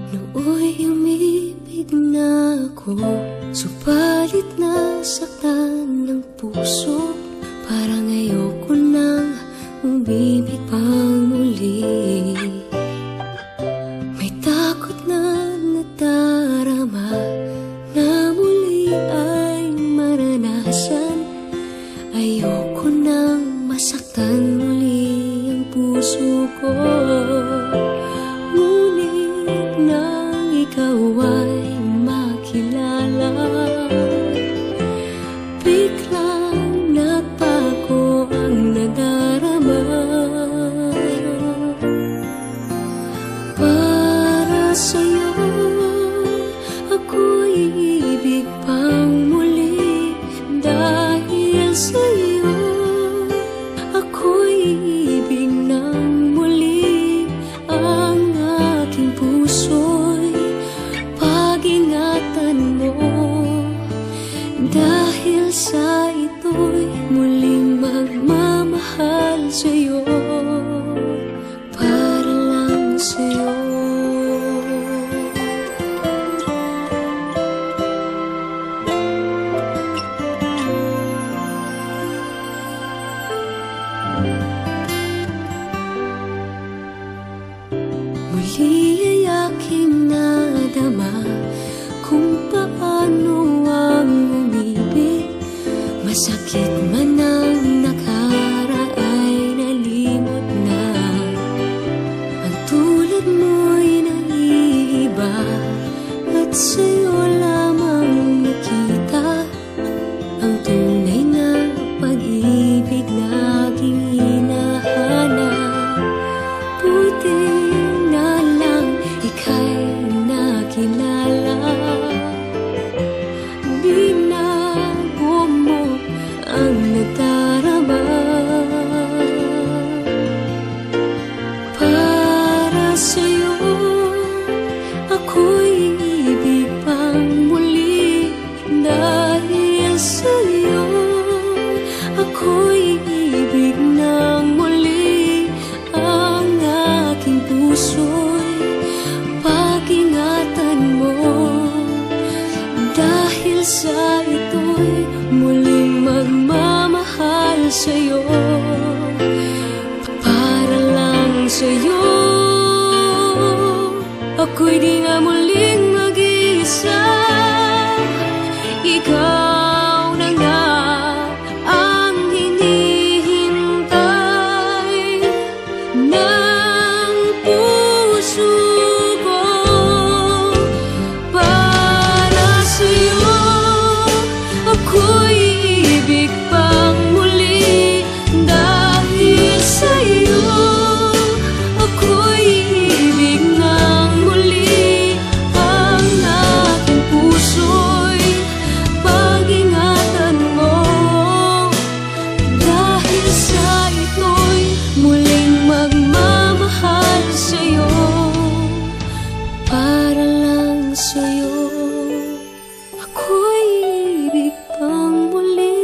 Nooy umibig na ako, subalit nasaktan ng puso. Parang ayoko nang umibig pang muli. May takot na nadarama na muli ay maranasan. Ayoko nang masaktan muli ang puso ko. Ngunit nang ikaw ay makilala, biglang nagbago ang nadarama. Para sa'yo ako'y ibig pang muli. Dahil sa'yo ako'y ibig ng muli. Ang aking puso'y pag-ingatan mo. Dahil sa ito'y muling magmamahal sa'yo, para lang sa'yo. Muli ay aking nadama kung paano ang umibig. Masakit man ang nakaraay nalimot na. Ang tulad mo'y naiiba at sa'yo lamang nakita ang tunay na pag-ibig laging hinahanap. Buti na lang ika'y nakilala. Binago mo ang nadarama. Para sa'yo ako'y ibig pang muli. Dahil sa'yo ako'y ibig ng muli. Ang aking puso'y pag-ingatan mo. Dahil sa ito'y muling magmamahal sa'yo, para lang sa'yo. Ako'y di nga muling mag-iisa. Ikaw na nga ang hinihintay ng puso ko. Para sa'yo ako'y ibig pang muli. Dahil sa'yo ako'y ibig ng muli. Ang aking puso'y pag-ingatan mo. Dahil sa ito'y muling magmamahal sa'yo, para lang sa'yo. Ako'y ibig pang muli.